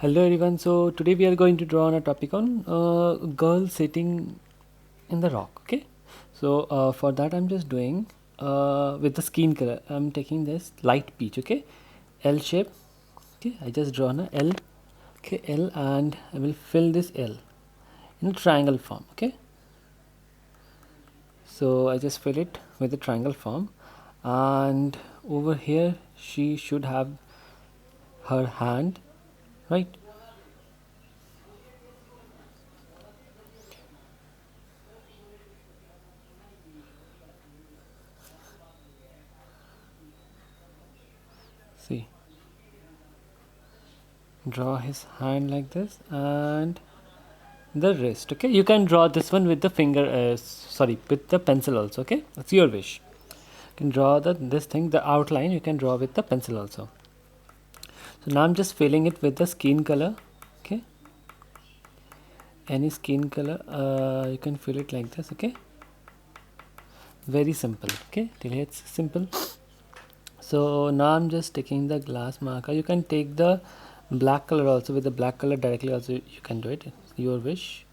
Hello everyone. So today we are going to draw on a topic on girl sitting in the rock. Okay. So for that I'm just doing with the skin color. I'm taking this light peach. Okay, L shape. Okay, I just drawn a L. Okay, L, and I will fill this L in a triangle form. Okay. So I just fill it with the triangle form, and over here she should have her hand, right? See, draw his hand like this and the wrist. Okay, you can draw this one with the finger, sorry, with the pencil also. Okay, that's your wish. You can draw this thing, the outline you can draw with the pencil also. So now I'm just filling it with the skin color. Okay, any skin color, you can fill it like this. Okay, very simple. Okay, till here it's simple. So now I'm just taking the glass marker. You can take the black color also. With the black color directly also you can do it, it's your wish.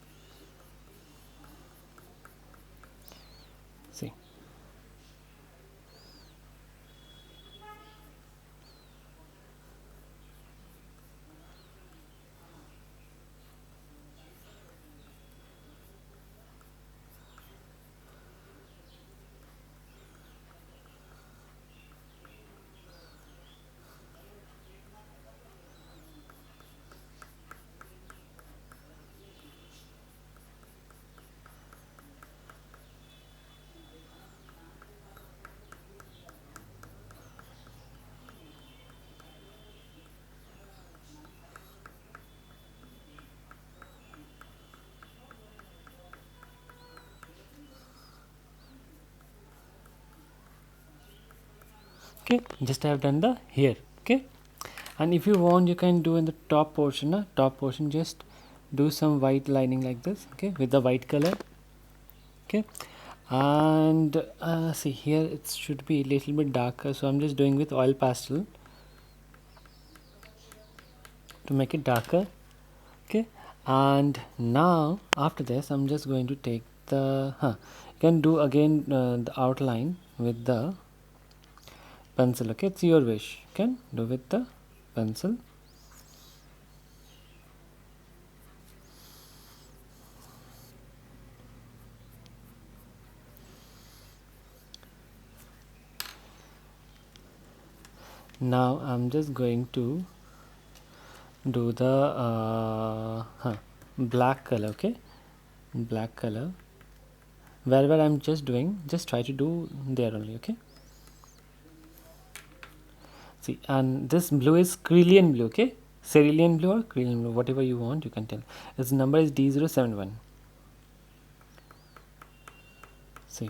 See, okay, just I have done the here. Okay, and if you want you can do in the top portion, top portion, just do some white lining like this. Okay, with the white color. Okay, and see here it should be a little bit darker, so I'm just doing with oil pastel to make it darker. Okay, and now after this I'm just going to take the you can do again the outline with the pencil. Okay, it's your wish, you can do with the pencil. Now I'm just going to do the black color. Okay, black color, wherever I'm just doing, just try to do there only. Okay, see, and this blue is cerulean blue. Okay, cerulean blue or cerulean blue, whatever you want you can tell. Its number is D071. See,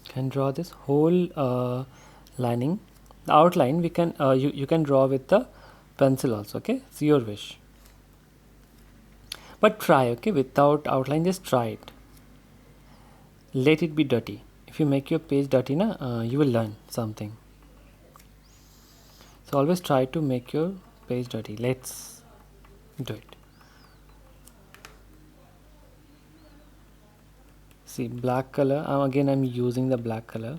can draw this whole lining. The outline we can you can draw with the pencil also. Okay, it's your wish, but try. Okay, without outline, just try it. Let it be dirty. If you make your page dirty na, you will learn something. So always try to make your page dirty. Let's do it. See, black color, again I'm using the black color.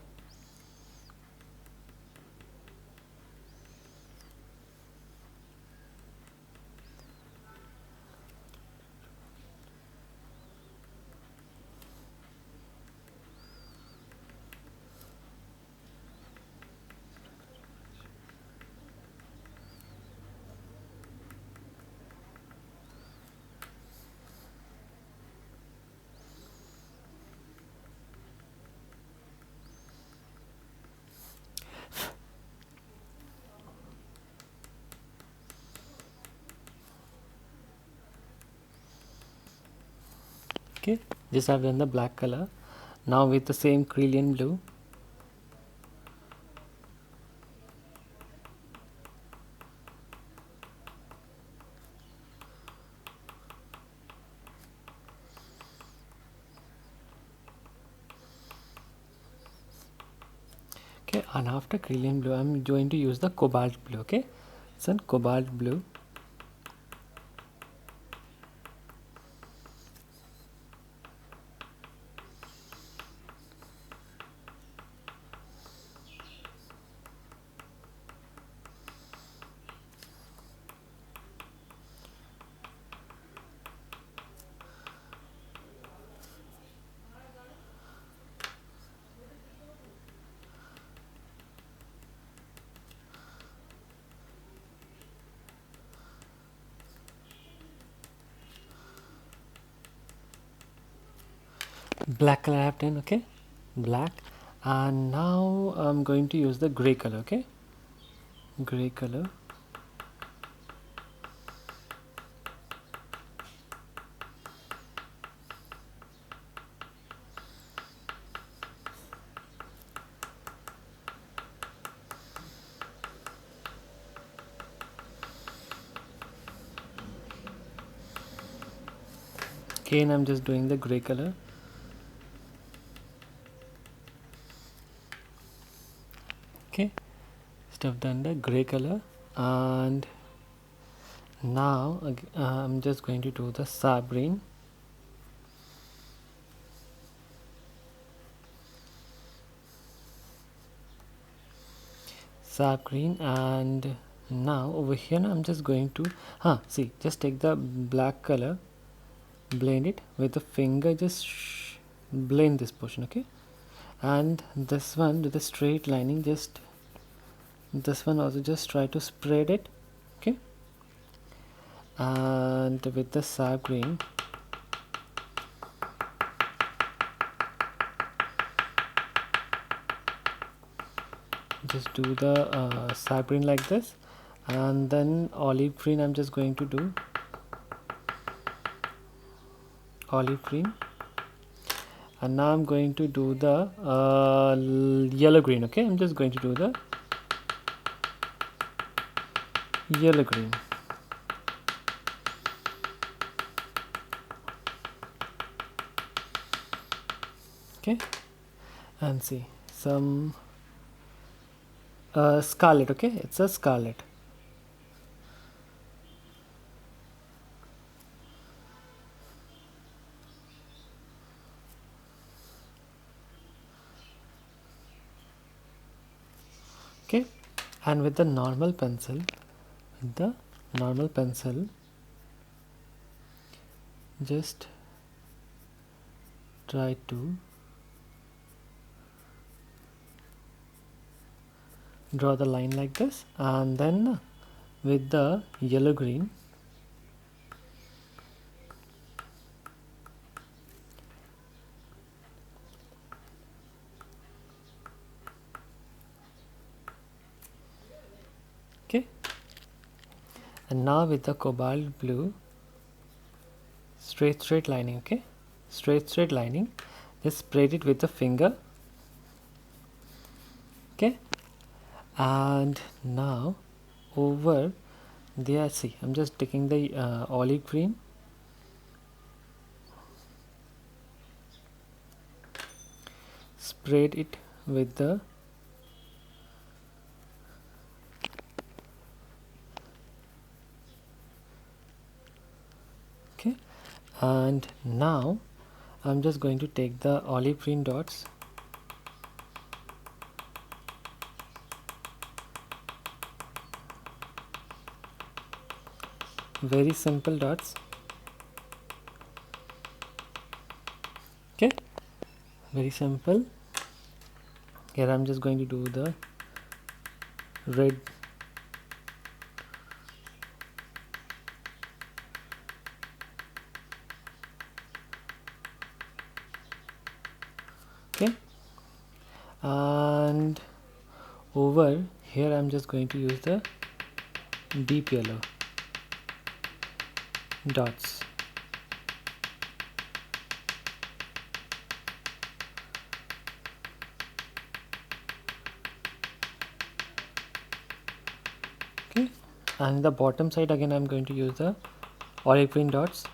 Okay, just I've done the black color. Now with the same Kryllian blue, okay, and after Kryllian blue I'm going to use the cobalt blue. Okay, so cobalt blue, black color I have done. Okay, black, and now I'm going to use the gray color. Okay, gray color. Again I'm just doing the gray color. Okay, stuff done the gray color, and now I'm just going to do the sap green. Sap green, and now over here now I'm just going to see, just take the black color, blend it with the finger, just blend this portion. Okay, and this one with the straight lining, just this one also just try to spread it. Okay, and with the sap green just do the sap green like this, and then olive green I'm just going to do olive green, and now I'm going to do the yellow green. Okay, I'm just going to do the yellow green. Okay, and see some scarlet. Okay, it's a scarlet. Okay, and with the normal pencil, just try to draw the line like this, and then with the yellow green okay, and now with the cobalt blue, straight lining. Okay, straight lining, just spread it with the finger. Okay, and now over there, see, I'm just taking the olive green, spread it with the okay, and now I'm just going to take the olive green dots, very simple dots. Okay, very simple. Here I'm just going to do the red okay, and over here I'm just going to use the deep yellow dots. and the bottom side again I'm going to use the olive green dots.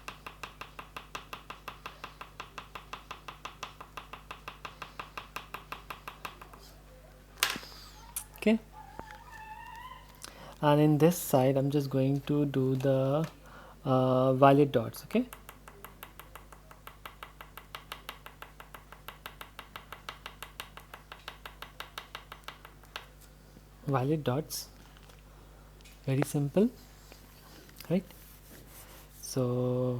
Okay, and in this side I'm just going to do the violet dots. Okay, violet dots, very simple, right? So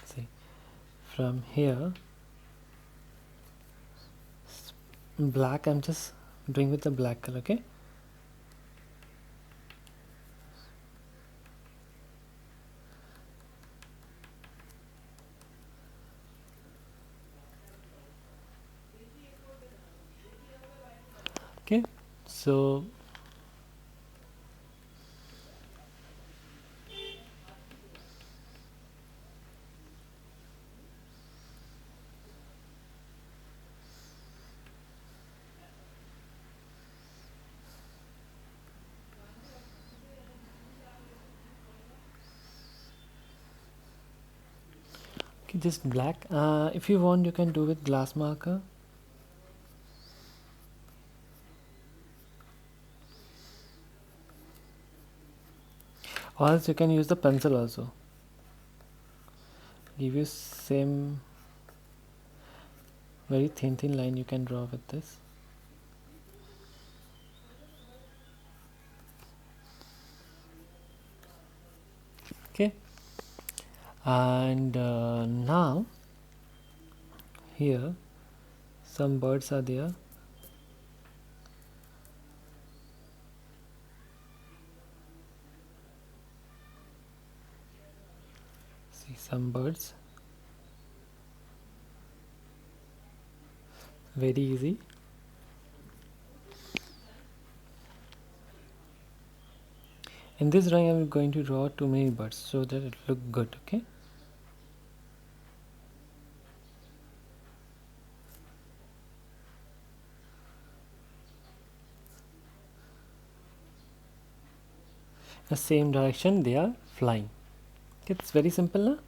see, from here black I'm just doing with the black color. Okay, okay, so okay, just black. If you want you can do with glass marker, or else you can use the pencil also. Give you same very thin line you can draw with this. Okay, and now here some birds are there. See some birds, very easy. In this drawing I'm going to draw too many birds so that it look good. Okay, the same direction they are flying. Okay, it's very simple now.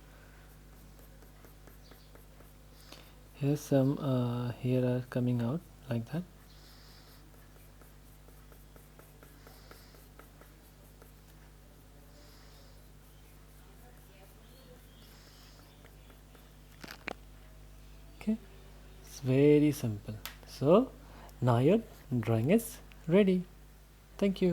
Here's some here are coming out like that. Okay, it's very simple. So now your drawing is ready. Thank you.